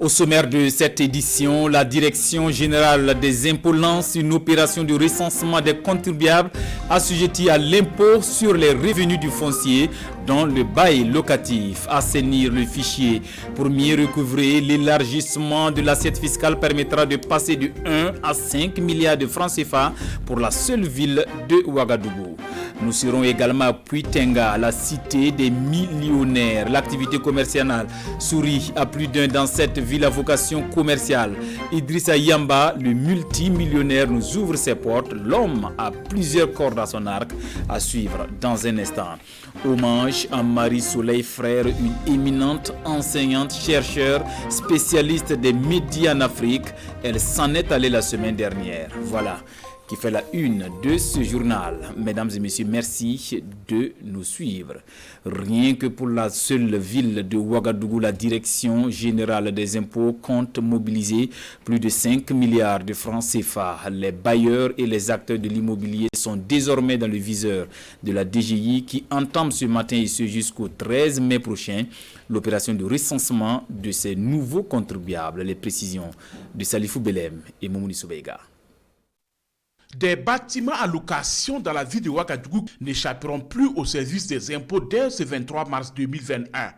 Au sommaire de cette édition, la Direction générale des impôts lance une opération de recensement des contribuables assujettis à l'impôt sur les revenus du foncier dans le bail locatif. Assainir le fichier pour mieux recouvrer l'élargissement de l'assiette fiscale permettra de passer de 1 à 5 milliards de francs CFA pour la seule ville de Ouagadougou. Nous serons également à Puitenga, la cité des millionnaires. L'activité commerciale sourit à plus d'un dans cette ville à vocation commerciale. Idrissa Yamba, le multimillionnaire, nous ouvre ses portes. L'homme a plusieurs cordes à son arc, à suivre dans un instant. Hommage à Marie-Soleil Frère, une éminente enseignante, chercheur, spécialiste des médias en Afrique. Elle s'en est allée la semaine dernière. Voilà qui fait la une de ce journal. Mesdames et messieurs, merci de nous suivre. Rien que pour la seule ville de Ouagadougou, la Direction générale des impôts compte mobiliser plus de 5 milliards de francs CFA. Les bailleurs et les acteurs de l'immobilier sont désormais dans le viseur de la DGI qui entame ce matin et ce jusqu'au 13 mai prochain l'opération de recensement de ces nouveaux contribuables. Les précisions de Salifou Belem et Moumouni Soubeiga. Des bâtiments à location dans la ville de Ouagadougou n'échapperont plus au service des impôts dès ce 23 mars 2021.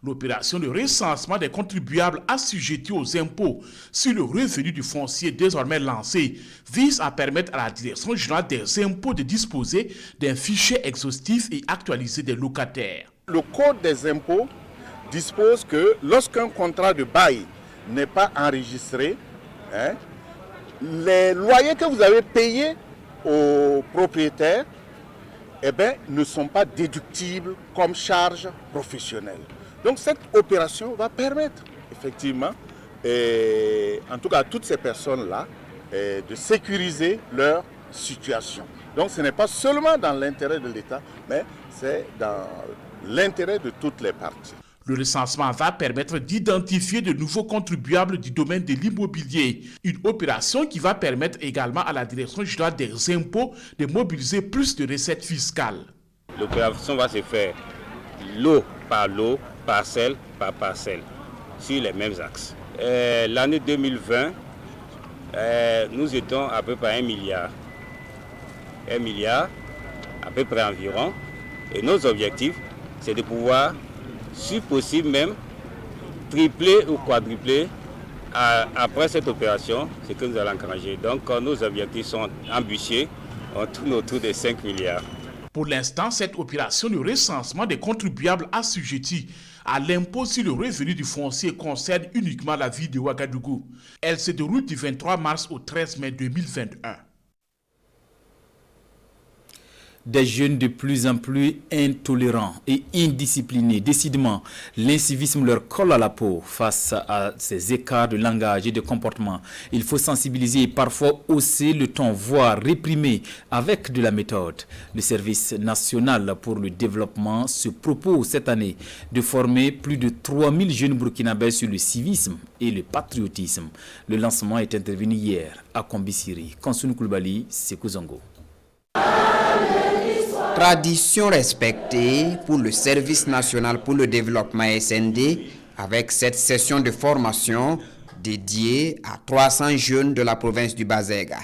L'opération de recensement des contribuables assujettis aux impôts sur le revenu du foncier désormais lancée vise à permettre à la Direction générale des impôts de disposer d'un fichier exhaustif et actualisé des locataires. Le Code des impôts dispose que lorsqu'un contrat de bail n'est pas enregistré, les loyers que vous avez payés aux propriétaires ne sont pas déductibles comme charge professionnelle. Donc cette opération va permettre effectivement, en tout cas à toutes ces personnes-là, de sécuriser leur situation. Donc ce n'est pas seulement dans l'intérêt de l'État, mais c'est dans l'intérêt de toutes les parties. Le recensement va permettre d'identifier de nouveaux contribuables du domaine de l'immobilier. Une opération qui va permettre également à la Direction générale des impôts de mobiliser plus de recettes fiscales. L'opération va se faire lot, parcelle par parcelle, sur les mêmes axes. L'année 2020, nous étions à peu près 1 milliard. 1 milliard, à peu près environ. Et nos objectifs, c'est de pouvoir, si possible même, tripler ou quadrupler après cette opération, ce que nous allons encourager. Donc nos objectifs sont ambitieux, on tourne autour de 5 milliards. Pour l'instant, cette opération de recensement des contribuables assujettis à l'impôt sur le revenu du foncier concerne uniquement la ville de Ouagadougou. Elle se déroule du 23 mars au 13 mai 2021. Des jeunes de plus en plus intolérants et indisciplinés. Décidément, l'incivisme leur colle à la peau face à ces écarts de langage et de comportement. Il faut sensibiliser et parfois hausser le ton, voire réprimer avec de la méthode. Le Service national pour le développement se propose cette année de former plus de 3000 jeunes burkinabés sur le civisme et le patriotisme. Le lancement est intervenu hier à Kombisiri. Konsun Koulibaly, Sékou Zongo. Tradition respectée pour le Service national pour le développement SND avec cette session de formation dédiée à 300 jeunes de la province du Bazèga.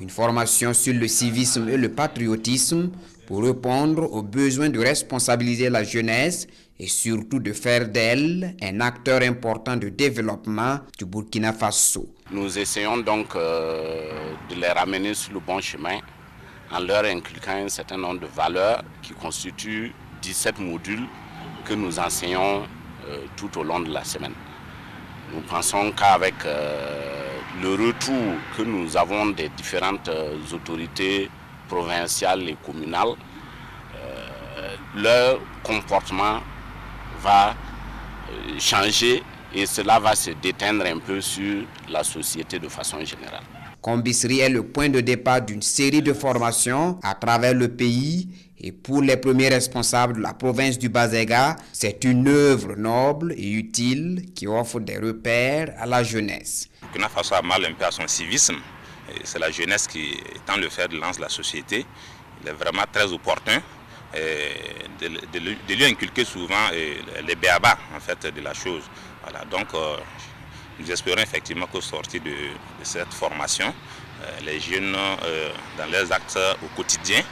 Une formation sur le civisme et le patriotisme pour répondre aux besoins de responsabiliser la jeunesse et surtout de faire d'elle un acteur important de développement du Burkina Faso. Nous essayons donc de les ramener sur le bon chemin en leur inculquant un certain nombre de valeurs qui constituent 17 modules que nous enseignons tout au long de la semaine. Nous pensons qu'avec le retour que nous avons des différentes autorités provinciales et communales, leur comportement va changer et cela va se déteindre un peu sur la société de façon générale. Kombisiri est le point de départ d'une série de formations à travers le pays et pour les premiers responsables de la province du Bazèga, c'est une œuvre noble et utile qui offre des repères à la jeunesse. Burkina Faso a mal un peu à son civisme. C'est la jeunesse qui tend le fer de lance de la société. Il est vraiment très opportun de lui inculquer souvent les béabas en fait, de la chose. Voilà, donc Nous espérons effectivement qu'au sortir de cette formation, les jeunes, dans leurs actes au quotidien,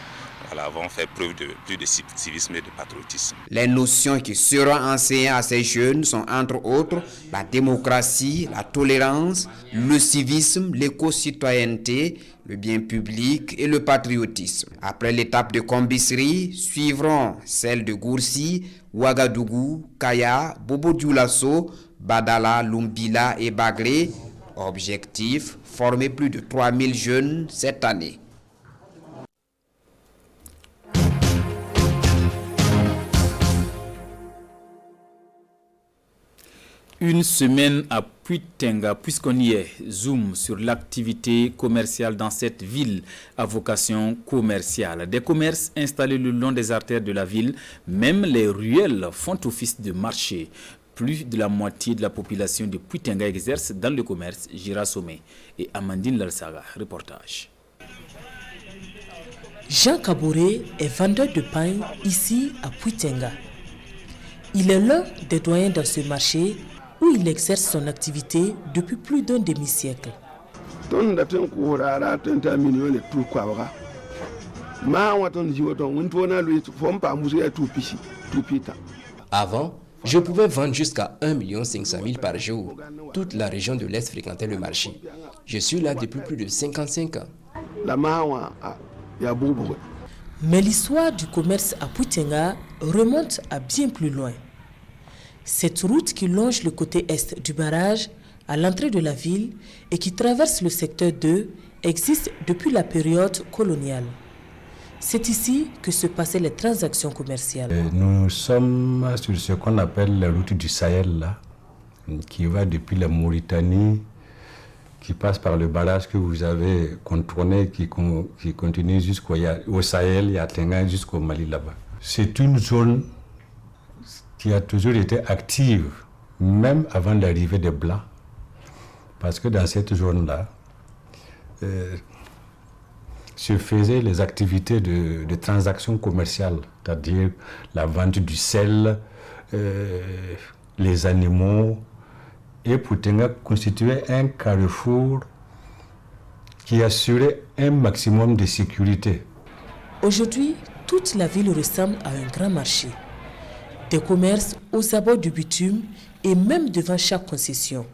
vont faire preuve de plus de civisme et de patriotisme. Les notions qui seront enseignées à ces jeunes sont entre autres la démocratie, la tolérance, le civisme, l'éco-citoyenneté, le bien public et le patriotisme. Après l'étape de Kombisri, suivront celles de Goursi, Ouagadougou, Kaya, Bobo-Dioulasso, Badala, Lumbila et Bagré. Objectif, former plus de 3000 jeunes cette année. Une semaine à Puitenga, puisqu'on y est, zoom sur l'activité commerciale dans cette ville à vocation commerciale. Des commerces installés le long des artères de la ville, même les ruelles font office de marché. Plus de la moitié de la population de Puitenga exerce dans le commerce. Gira Somé et Amandine Lalsaga. Reportage. Jean Kabouré est vendeur de pain ici à Puitenga. Il est l'un des doyens dans ce marché où il exerce son activité depuis plus d'un demi-siècle. Avant, je pouvais vendre jusqu'à 1 500 000 par jour. Toute la région de l'Est fréquentait le marché. Je suis là depuis plus de 55 ans. Mais l'histoire du commerce à Puitenga remonte à bien plus loin. Cette route qui longe le côté est du barrage à l'entrée de la ville et qui traverse le secteur 2 existe depuis la période coloniale. C'est ici que se passaient les transactions commerciales. Nous sommes sur ce qu'on appelle la route du Sahel, là, qui va depuis la Mauritanie, qui passe par le barrage que vous avez contourné, qui continue jusqu'au Sahel et à Tenga jusqu'au Mali là-bas. C'est une zone qui a toujours été active, même avant l'arrivée des Blancs. Parce que dans cette zone-là, se faisaient les activités de transactions commerciales, c'est-à-dire la vente du sel, les animaux. Et Puitenga constituait un carrefour qui assurait un maximum de sécurité. Aujourd'hui, toute la ville ressemble à un grand marché. Des commerces aux abords du bitume et même devant chaque concession.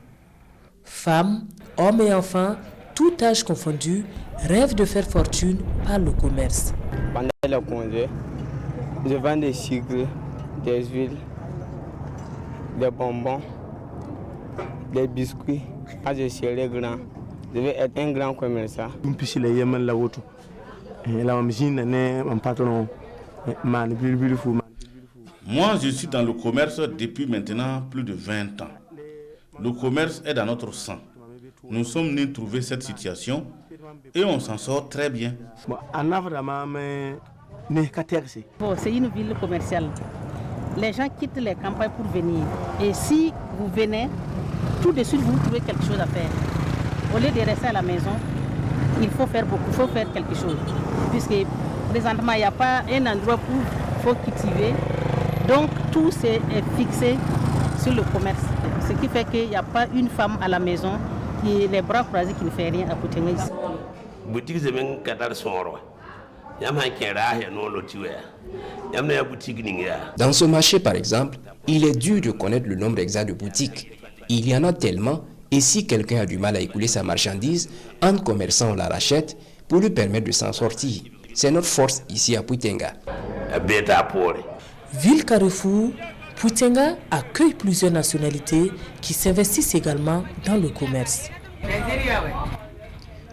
Femmes, hommes et enfants, tout âge confondu, rêvent de faire fortune par le commerce. Pendant le congé, je vends des sucres, des huiles, des bonbons, des biscuits. Quand je serai grand, je vais être un grand commerçant. Moi, je suis dans le commerce depuis maintenant plus de 20 ans. Le commerce est dans notre sang. Nous sommes venus trouver cette situation et on s'en sort très bien. C'est une ville commerciale. Les gens quittent les campagnes pour venir. Et si vous venez, tout de suite vous trouvez quelque chose à faire. Au lieu de rester à la maison, il faut faire beaucoup, il faut faire quelque chose. Puisque présentement, il n'y a pas un endroit où il faut cultiver. Donc tout est fixé sur le commerce. Ce qui fait qu'il n'y a pas une femme à la maison qui est les bras croisés qui ne fait rien à Puitenga ici. Dans ce marché, par exemple, il est dur de connaître le nombre exact de boutiques. Il y en a tellement, et si quelqu'un a du mal à écouler sa marchandise, un commerçant la rachète pour lui permettre de s'en sortir. C'est notre force ici à Puitenga. Ville Carrefour, Puitenga accueille plusieurs nationalités qui s'investissent également dans le commerce.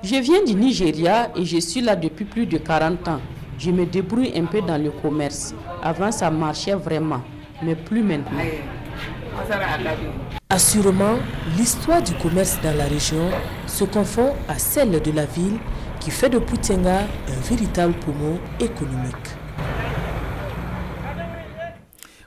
Je viens du Nigeria et je suis là depuis plus de 40 ans. Je me débrouille un peu dans le commerce. Avant, ça marchait vraiment, mais plus maintenant. Assurément, l'histoire du commerce dans la région se confond à celle de la ville qui fait de Puitenga un véritable poumon économique.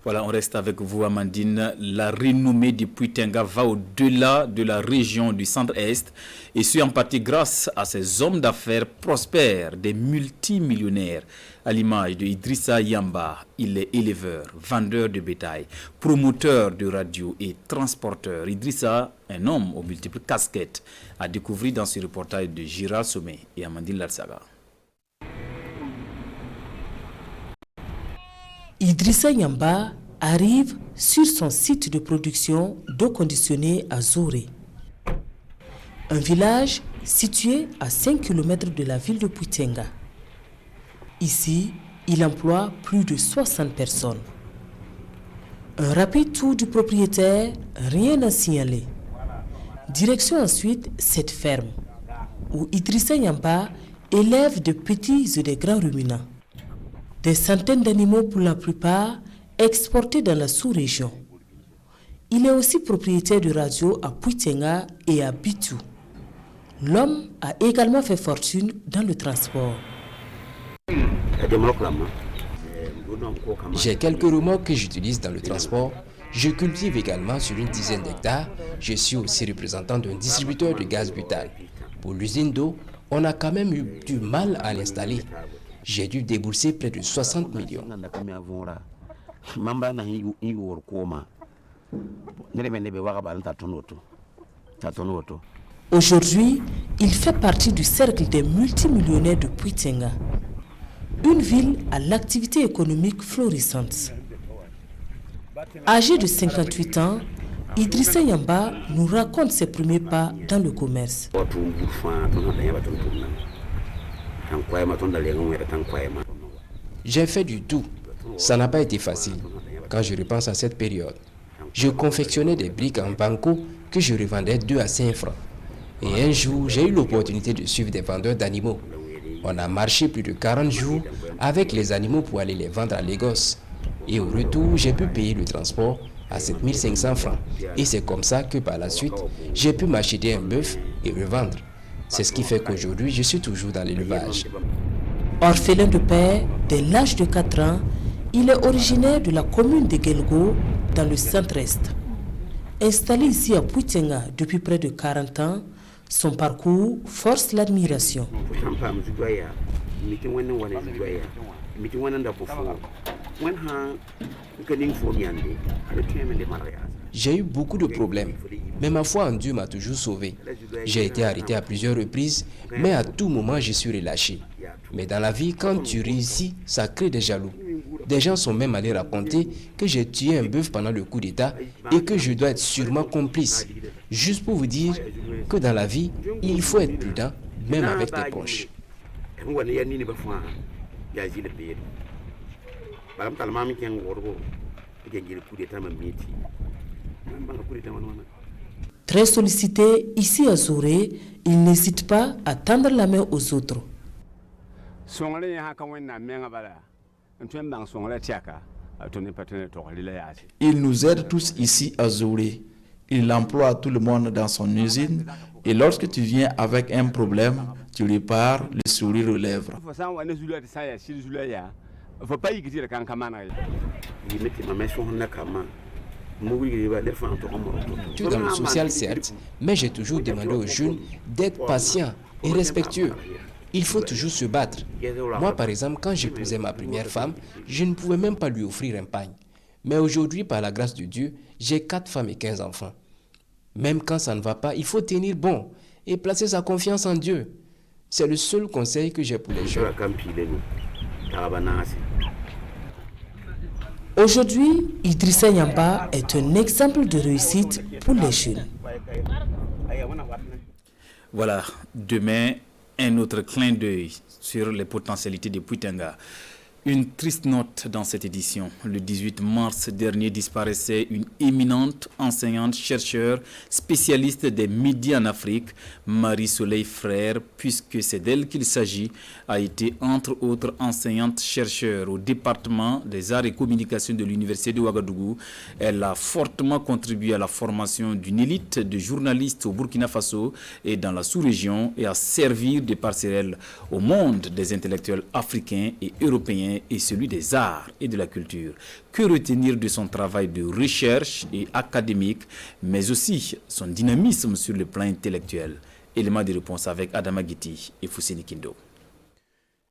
Voilà, on reste avec vous, Amandine. La renommée du Puitenga va au-delà de la région du centre-est et c'est en partie grâce à ces hommes d'affaires prospères, des multimillionnaires. À l'image de Idrissa Yamba, il est éleveur, vendeur de bétail, promoteur de radio et transporteur. Idrissa, un homme aux multiples casquettes, à découvrir dans ce reportage de Gérard Sommet et Amandine Larsaga. Idrissa Yamba arrive sur son site de production d'eau conditionnée à Zoré, un village situé à 5 km de la ville de Puitenga. Ici, il emploie plus de 60 personnes. Un rapide tour du propriétaire, rien à signaler. Direction ensuite cette ferme, où Idrissa Yamba élève de petits et de grands ruminants. Des centaines d'animaux pour la plupart exportés dans la sous-région. Il est aussi propriétaire de radio à Puitenga et à Bitou. L'homme a également fait fortune dans le transport. J'ai quelques remorques que j'utilise dans le transport. Je cultive également sur une dizaine d'hectares. Je suis aussi représentant d'un distributeur de gaz butane. Pour l'usine d'eau, on a quand même eu du mal à l'installer. J'ai dû débourser près de 60 millions. Aujourd'hui, il fait partie du cercle des multimillionnaires de Puitenga, une ville à l'activité économique florissante. Âgé de 58 ans, Idrissa Yamba nous raconte ses premiers pas dans le commerce. J'ai fait du tout. Ça n'a pas été facile. Quand je repense à cette période, je confectionnais des briques en banco que je revendais 2 à 5 francs. Et un jour, j'ai eu l'opportunité de suivre des vendeurs d'animaux. On a marché plus de 40 jours avec les animaux pour aller les vendre à Lagos. Et au retour, j'ai pu payer le transport à 7500 francs. Et c'est comme ça que par la suite, j'ai pu m'acheter un bœuf et revendre. C'est ce qui fait qu'aujourd'hui, je suis toujours dans l'élevage. Orphelin de père, dès l'âge de 4 ans, il est originaire de la commune de Gelgo, dans le centre-est. Installé ici à Puitenga depuis près de 40 ans, son parcours force l'admiration. J'ai eu beaucoup de problèmes, mais ma foi en Dieu m'a toujours sauvé. J'ai été arrêté à plusieurs reprises, mais à tout moment je suis relâché. Mais dans la vie, quand tu réussis, ça crée des jaloux. Des gens sont même allés raconter que j'ai tué un bœuf pendant le coup d'État et que je dois être sûrement complice. Juste pour vous dire que dans la vie, il faut être prudent, même avec tes proches. Très sollicité ici à Zoré, il n'hésite pas à tendre la main aux autres. Il nous aide tous ici à Zoré. Il emploie tout le monde dans son usine et lorsque tu viens avec un problème, tu lui parles, le sourire aux lèvres. Tu es dans le social, certes, mais j'ai toujours demandé aux jeunes d'être patients et respectueux. Il faut toujours se battre. Moi, par exemple, quand j'épousais ma première femme, je ne pouvais même pas lui offrir un pagne. Mais aujourd'hui, par la grâce de Dieu, j'ai 4 femmes et 15 enfants. Même quand ça ne va pas, il faut tenir bon et placer sa confiance en Dieu. C'est le seul conseil que j'ai pour les jeunes. Aujourd'hui, Idrissa Yamba est un exemple de réussite pour les jeunes. Voilà, demain, un autre clin d'œil sur les potentialités de Puitenga. Une triste note dans cette édition. Le 18 mars dernier disparaissait une éminente enseignante-chercheur spécialiste des médias en Afrique, Marie-Soleil Frère, puisque c'est d'elle qu'il s'agit, a été entre autres enseignante-chercheur au département des arts et communications de l'Université de Ouagadougou. Elle a fortement contribué à la formation d'une élite de journalistes au Burkina Faso et dans la sous-région et à servir de passerelle au monde des intellectuels africains et européens humains et celui des arts et de la culture. Que retenir de son travail de recherche et académique, mais aussi son dynamisme sur le plan intellectuel? Élément de réponse avec Adama Guiti et Fousseni Kindo.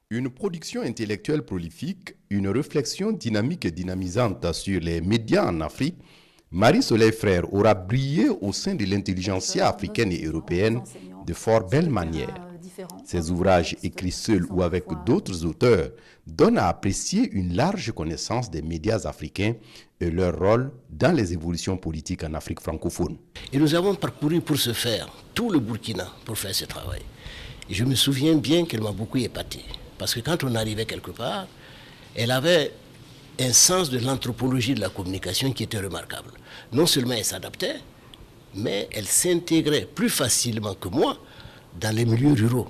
Une production intellectuelle prolifique, une réflexion dynamique et dynamisante sur les médias en Afrique, Marie-Soleil Frère aura brillé au sein de l'intelligentsia africaine et européenne de fort belle manière. Ses ouvrages écrits seuls ou avec d'autres auteurs donnent à apprécier une large connaissance des médias africains et leur rôle dans les évolutions politiques en Afrique francophone. Et nous avons parcouru pour ce faire tout le Burkina pour faire ce travail. Et je me souviens bien qu'elle m'a beaucoup épaté. Parce que quand on arrivait quelque part, elle avait un sens de l'anthropologie de la communication qui était remarquable. Non seulement elle s'adaptait, mais elle s'intégrait plus facilement que moi dans les milieux ruraux.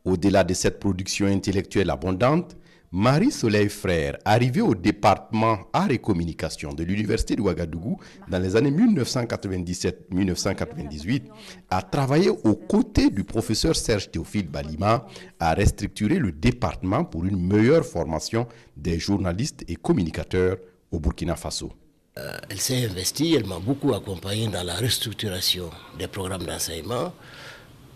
Au-delà de cette production intellectuelle abondante, Marie-Soleil Frère, arrivée au département Arts et Communication de l'Université de Ouagadougou dans les années 1997-1998, a travaillé aux côtés du professeur Serge Théophile Balima à restructurer le département pour une meilleure formation des journalistes et communicateurs au Burkina Faso. Elle s'est investie, elle m'a beaucoup accompagné dans la restructuration des programmes d'enseignement,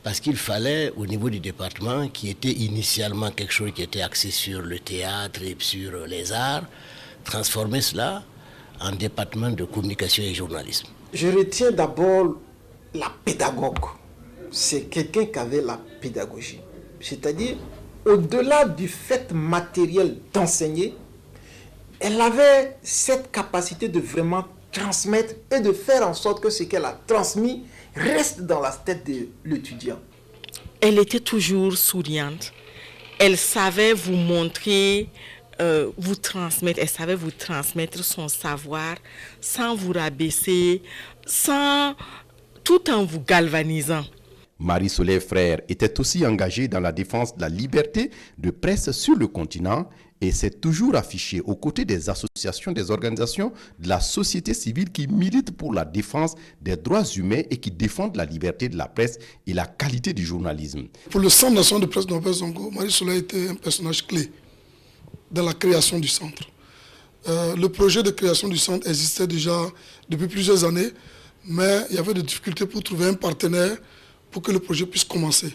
parce qu'il fallait, au niveau du département, qui était initialement quelque chose qui était axé sur le théâtre et sur les arts, transformer cela en département de communication et journalisme. Je retiens d'abord la pédagogue. C'est quelqu'un qui avait la pédagogie. C'est-à-dire, au-delà du fait matériel d'enseigner, elle avait cette capacité de vraiment transmettre et de faire en sorte que ce qu'elle a transmis reste dans la tête de l'étudiant. Elle était toujours souriante. Elle savait vous montrer, vous transmettre. Elle savait vous transmettre son savoir sans vous rabaisser, tout en vous galvanisant. Marie-Soleil Frère était aussi engagée dans la défense de la liberté de presse sur le continent et s'est toujours affichée aux côtés des associations, des organisations de la société civile qui militent pour la défense des droits humains et qui défendent la liberté de la presse et la qualité du journalisme. Pour le Centre national de presse Norbert Zongo, Marie-Soleil était un personnage clé dans la création du centre. Le projet de création du centre existait déjà depuis plusieurs années, mais il y avait des difficultés pour trouver un partenaire pour que le projet puisse commencer.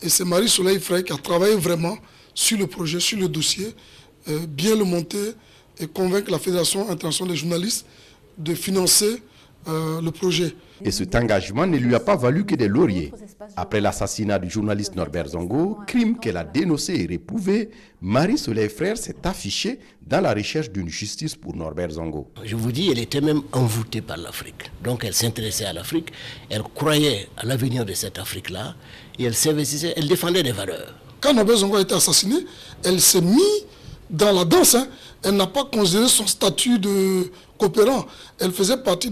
Et c'est Marie-Soleil Frère qui a travaillé vraiment sur le projet, sur le dossier, bien le monter et convaincre la Fédération internationale des journalistes de financer le projet. Et cet engagement ne lui a pas valu que des lauriers. Après l'assassinat du journaliste Norbert Zongo, crime qu'elle a dénoncé et réprouvé, Marie-Soleil Frère s'est affichée dans la recherche d'une justice pour Norbert Zongo. Je vous dis, elle était même envoûtée par l'Afrique. Donc elle s'intéressait à l'Afrique, elle croyait à l'avenir de cette Afrique-là et elle s'investissait, elle défendait des valeurs. Quand Norbert Zongo a été assassiné, elle s'est mise dans la danse. Elle n'a pas considéré son statut de coopérant. Elle faisait partie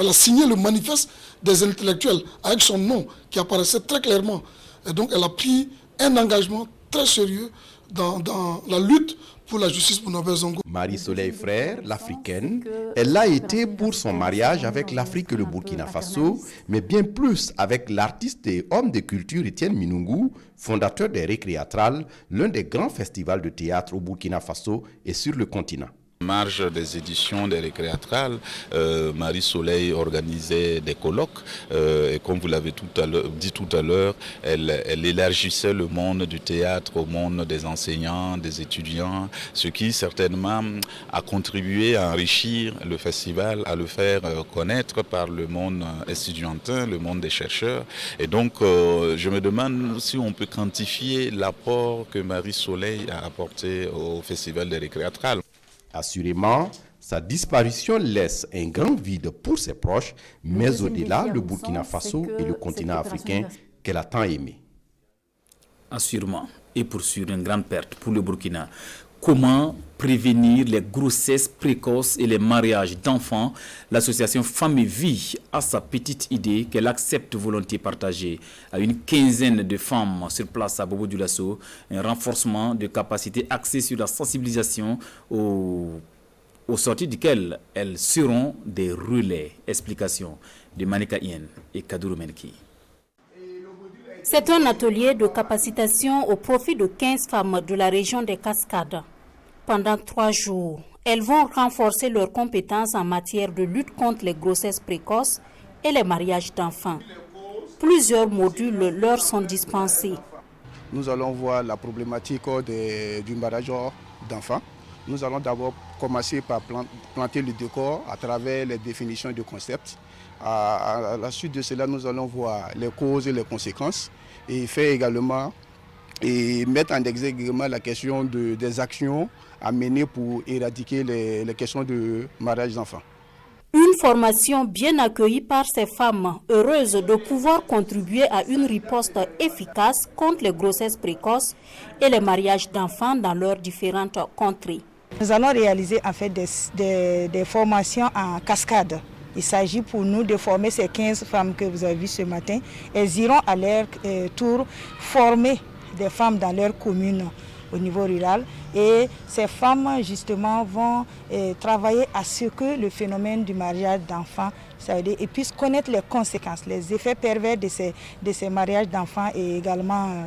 elle a signé le manifeste des intellectuels avec son nom qui apparaissait très clairement. Et donc elle a pris un engagement très sérieux dans la lutte pour la justice pour Norbert Zongo. Marie-Soleil Frère, l'Africaine, elle l'a été pour son mariage avec l'Afrique et le Burkina Faso, mais bien plus avec l'artiste et homme de culture Étienne Minungu, fondateur des Récréatrales, l'un des grands festivals de théâtre au Burkina Faso et sur le continent. Marge des éditions des Récréatrales, Marie-Soleil organisait des colloques et comme vous l'avez dit tout à l'heure, elle élargissait le monde du théâtre au monde des enseignants, des étudiants, ce qui certainement a contribué à enrichir le festival, à le faire connaître par le monde estudiantin, le monde des chercheurs. Et donc je me demande si on peut quantifier l'apport que Marie-Soleil a apporté au festival des Récréatrales. Assurément, sa disparition laisse un grand vide pour ses proches, mais au-delà, le Burkina Faso et le continent africain qu'elle a tant aimé. Assurément, et poursuivre une grande perte pour le Burkina. Comment prévenir les grossesses précoces et les mariages d'enfants? L'association Femmes et Vie a sa petite idée qu'elle accepte volontiers partager à une quinzaine de femmes sur place à Bobo Dioulasso, un renforcement de capacités axé sur la sensibilisation au sorties duquel elles seront des relais. Explication de Manika Yen et Kadourou Menki. C'est un atelier de capacitation au profit de 15 femmes de la région des Cascades. Pendant 3 jours, elles vont renforcer leurs compétences en matière de lutte contre les grossesses précoces et les mariages d'enfants. Plusieurs modules leur sont dispensés. Nous allons voir la problématique du mariage d'enfants. Nous allons d'abord commencer par planter le décor à travers les définitions de concepts. À la suite de cela, nous allons voir les causes et les conséquences et faire également et mettre en exergue la question des actions à mener pour éradiquer les questions de mariage d'enfants. Une formation bien accueillie par ces femmes, heureuses de pouvoir contribuer à une riposte efficace contre les grossesses précoces et les mariages d'enfants dans leurs différentes contrées. Nous allons réaliser en fait des formations en cascade. Il s'agit pour nous de former ces 15 femmes que vous avez vues ce matin. Elles iront à leur tour former des femmes dans leur commune au niveau rural. Et ces femmes, justement, vont travailler à ce que le phénomène du mariage d'enfants, ça veut dire, et puissent connaître les conséquences, les effets pervers de ces mariages d'enfants et également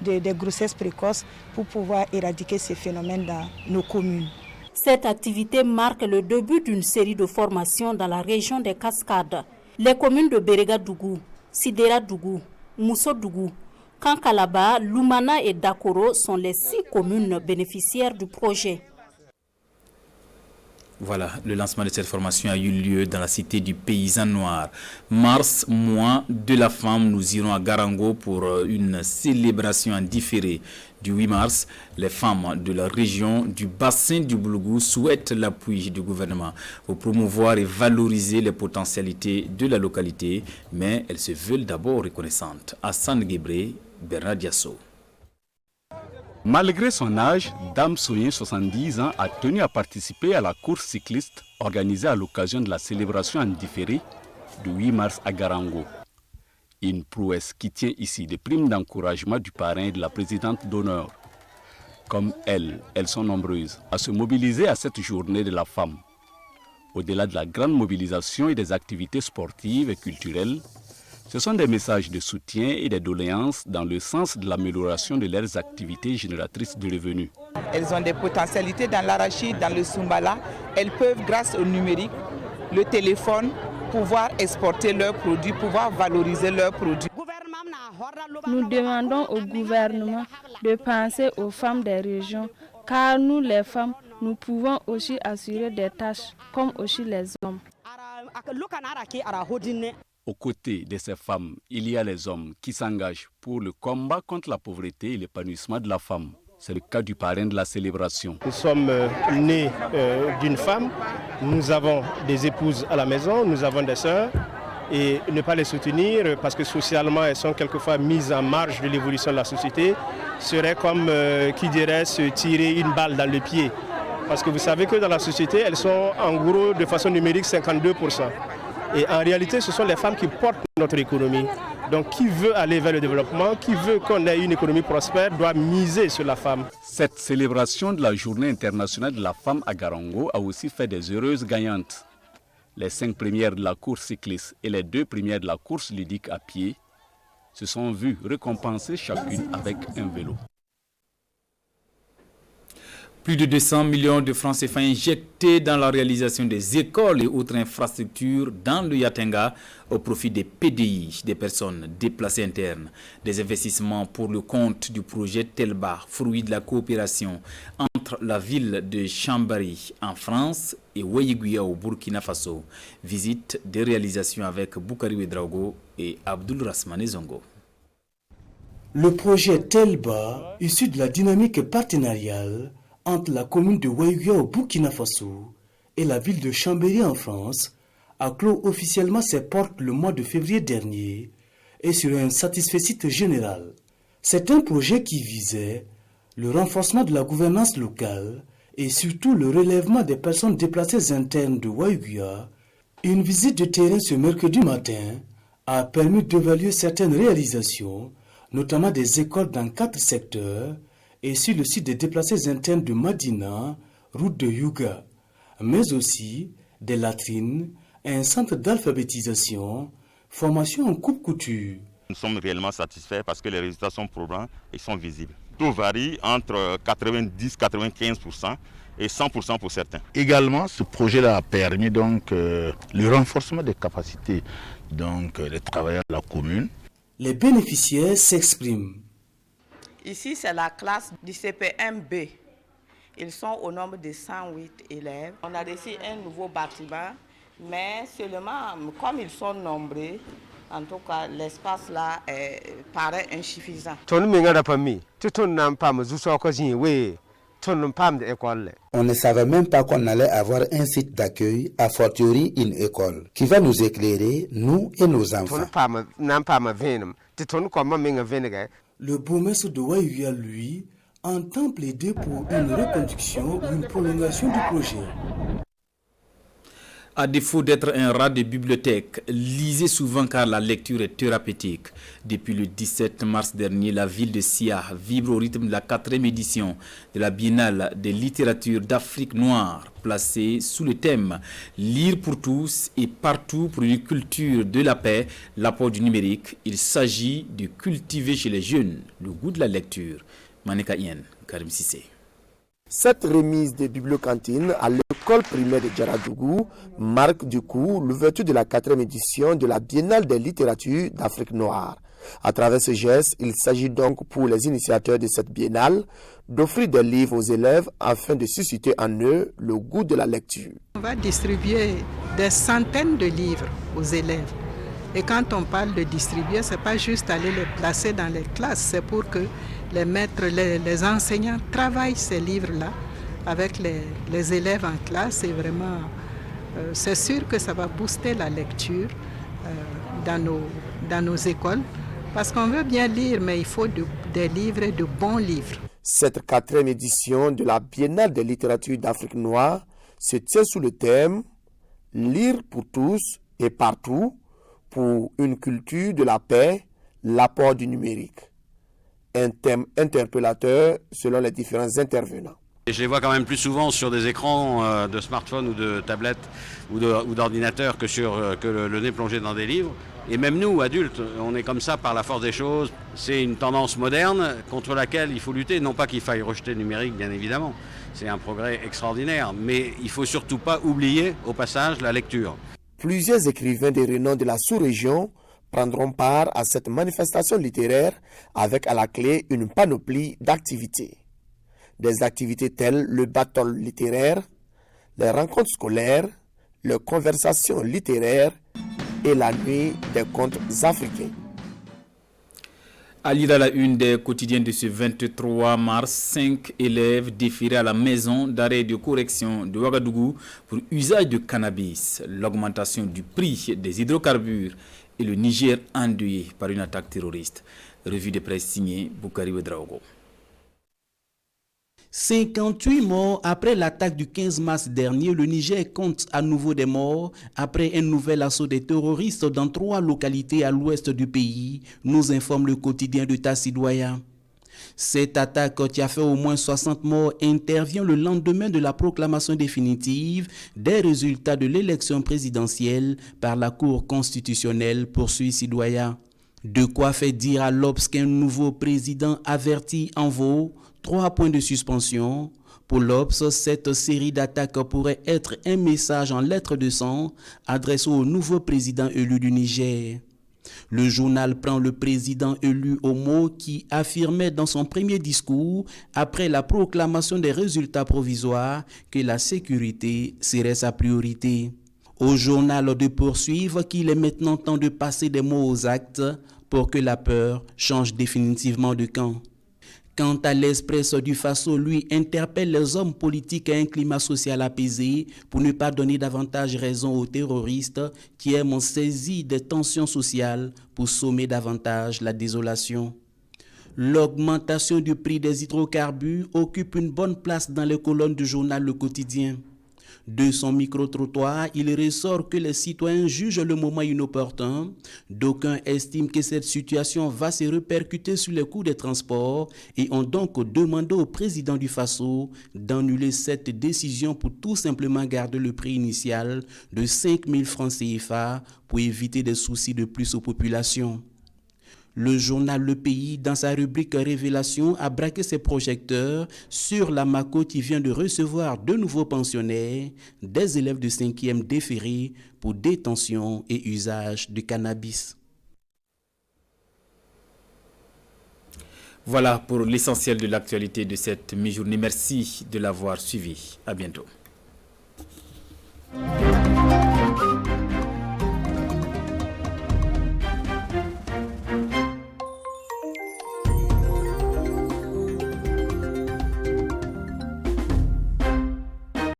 des grossesses précoces pour pouvoir éradiquer ces phénomènes dans nos communes. Cette activité marque le début d'une série de formations dans la région des Cascades. Les communes de Berega-Dougou, Sidera-Dougou, Mousso-Dougou, Kankalaba, Lumana et Dakoro sont les 6 communes bénéficiaires du projet. Voilà, le lancement de cette formation a eu lieu dans la cité du Paysan Noir. Mars, mois de la femme, nous irons à Garango pour une célébration en différé. Du 8 mars, les femmes de la région du bassin du Boulgour souhaitent l'appui du gouvernement pour promouvoir et valoriser les potentialités de la localité, mais elles se veulent d'abord reconnaissantes. Hassan Gebré, Bernard Diasso. Malgré son âge, Dame Soyen, 70 ans, a tenu à participer à la course cycliste organisée à l'occasion de la célébration en différé du 8 mars à Garango. Une prouesse qui tient ici des primes d'encouragement du parrain et de la présidente d'honneur. Comme elles sont nombreuses à se mobiliser à cette journée de la femme. Au-delà de la grande mobilisation et des activités sportives et culturelles, ce sont des messages de soutien et des doléances dans le sens de l'amélioration de leurs activités génératrices de revenus. Elles ont des potentialités dans l'arachide, dans le Sumbala. Elles peuvent, grâce au numérique, le téléphone, pouvoir exporter leurs produits, pouvoir valoriser leurs produits. Nous demandons au gouvernement de penser aux femmes des régions, car nous les femmes, nous pouvons aussi assurer des tâches comme aussi les hommes. Aux côtés de ces femmes, il y a les hommes qui s'engagent pour le combat contre la pauvreté et l'épanouissement de la femme. C'est le cas du parrain de la célébration. Nous sommes nés d'une femme, nous avons des épouses à la maison, nous avons des sœurs. Et ne pas les soutenir parce que socialement elles sont quelquefois mises en marge de l'évolution de la société serait comme qui dirait se tirer une balle dans le pied. Parce que vous savez que dans la société, elles sont en gros de façon numérique 52%. Et en réalité, ce sont les femmes qui portent notre économie. Donc qui veut aller vers le développement, qui veut qu'on ait une économie prospère, doit miser sur la femme. Cette célébration de la Journée internationale de la femme à Garango a aussi fait des heureuses gagnantes. Les 5 premières de la course cycliste et les 2 premières de la course ludique à pied se sont vues récompensées chacune avec un vélo. Plus de 200 millions de francs CFA injectés dans la réalisation des écoles et autres infrastructures dans le Yatenga au profit des PDI, des personnes déplacées internes. Des investissements pour le compte du projet Telba, fruit de la coopération entre la ville de Chambari en France et Ouéguia au Burkina Faso. Visite des réalisations avec Boukari Ouedraogo et Abdul Rasmane Zongo. Le projet Telba, issu de la dynamique partenariale entre la commune de Ouéguia au Burkina Faso et la ville de Chambéry en France, a clos officiellement ses portes le mois de février dernier et sur un satisfecit général. C'est un projet qui visait le renforcement de la gouvernance locale et surtout le relèvement des personnes déplacées internes de Ouéguia. Une visite de terrain ce mercredi matin a permis d'évaluer certaines réalisations, notamment des écoles dans 4 secteurs, et sur le site des déplacés internes de Madina, route de Yuga, mais aussi des latrines, un centre d'alphabétisation, formation en coupe-couture. Nous sommes réellement satisfaits parce que les résultats sont probants et sont visibles. Tout varie entre 90-95% et 100% pour certains. Également, ce projet-là a permis donc le renforcement des capacités des travailleurs de la commune. Les bénéficiaires s'expriment. Ici, c'est la classe du CP1B. Ils sont au nombre de 108 élèves. On a reçu un nouveau bâtiment, mais seulement comme ils sont nombreux, en tout cas, l'espace là paraît insuffisant. On ne savait même pas qu'on allait avoir un site d'accueil, a fortiori une école, qui va nous éclairer, nous et nos enfants. Le bourgmestre de Waïouya, lui, entend plaider pour une reconduction ou une prolongation du projet. À défaut d'être un rat de bibliothèque, lisez souvent car la lecture est thérapeutique. Depuis le 17 mars dernier, la ville de Sia vibre au rythme de la 4e édition de la Biennale de littérature d'Afrique noire, placée sous le thème « Lire pour tous et partout pour une culture de la paix, l'apport du numérique ». Il s'agit de cultiver chez les jeunes le goût de la lecture. Maneka Yen, Karim Sissé. Cette remise des bibliocantines à l'école primaire de Djaradougou marque du coup l'ouverture de la 4e édition de la Biennale des littératures d'Afrique noire. À travers ce geste, il s'agit donc pour les initiateurs de cette biennale d'offrir des livres aux élèves afin de susciter en eux le goût de la lecture. On va distribuer des centaines de livres aux élèves. Et quand on parle de distribuer, ce n'est pas juste aller les placer dans les classes, c'est pour que les maîtres, les enseignants travaillent ces livres-là avec les élèves en classe. Et vraiment, c'est sûr que ça va booster la lecture dans nos écoles. Parce qu'on veut bien lire, mais il faut des livres et de bons livres. Cette 4e édition de la Biennale des littératures d'Afrique noire se tient sous le thème « Lire pour tous et partout pour une culture de la paix, l'apport du numérique ». Un thème interpellateur selon les différents intervenants. Et je les vois quand même plus souvent sur des écrans de smartphone ou de tablette ou d'ordinateur que le nez plongé dans des livres. Et même nous, adultes, on est comme ça par la force des choses. C'est une tendance moderne contre laquelle il faut lutter. Non pas qu'il faille rejeter le numérique, bien évidemment. C'est un progrès extraordinaire. Mais il ne faut surtout pas oublier, au passage, la lecture. Plusieurs écrivains de renom de la sous-région prendront part à cette manifestation littéraire avec à la clé une panoplie d'activités. Des activités telles le battle littéraire, les rencontres scolaires, les conversations littéraires et la nuit des contes africains. À lire à la une des quotidiens de ce 23 mars, 5 élèves déférés à la maison d'arrêt de correction de Ouagadougou pour usage de cannabis, l'augmentation du prix des hydrocarbures et le Niger endeuillé par une attaque terroriste. Revue de presse signée Boukari Ouedraogo. 58 morts après l'attaque du 15 mars dernier, le Niger compte à nouveau des morts après un nouvel assaut des terroristes dans 3 localités à l'ouest du pays, nous informe le quotidien de Tassidoya. Cette attaque qui a fait au moins 60 morts intervient le lendemain de la proclamation définitive des résultats de l'élection présidentielle par la Cour constitutionnelle, poursuit Sidoya. De quoi fait dire à l'Obs qu'un nouveau président averti en vaut 3 points de suspension. Pour l'Obs, cette série d'attaques pourrait être un message en lettres de sang adressé au nouveau président élu du Niger. Le journal prend le président élu au mot qui affirmait dans son premier discours, après la proclamation des résultats provisoires, que la sécurité serait sa priorité. Au journal de poursuivre qu'il est maintenant temps de passer des mots aux actes pour que la peur change définitivement de camp. Quant à l'Express du Faso, lui interpelle les hommes politiques à un climat social apaisé pour ne pas donner davantage raison aux terroristes qui aiment saisir des tensions sociales pour sommer davantage la désolation. L'augmentation du prix des hydrocarbures occupe une bonne place dans les colonnes du journal Le Quotidien. De son micro-trottoir, il ressort que les citoyens jugent le moment inopportun. D'aucuns estiment que cette situation va se répercuter sur les coûts des transports et ont donc demandé au président du Faso d'annuler cette décision pour tout simplement garder le prix initial de 5 000 francs CFA pour éviter des soucis de plus aux populations. Le journal Le Pays, dans sa rubrique Révélation, a braqué ses projecteurs sur la Mako qui vient de recevoir de nouveaux pensionnaires, des élèves de 5e déférés pour détention et usage de cannabis. Voilà pour l'essentiel de l'actualité de cette mi-journée. Merci de l'avoir suivi. À bientôt.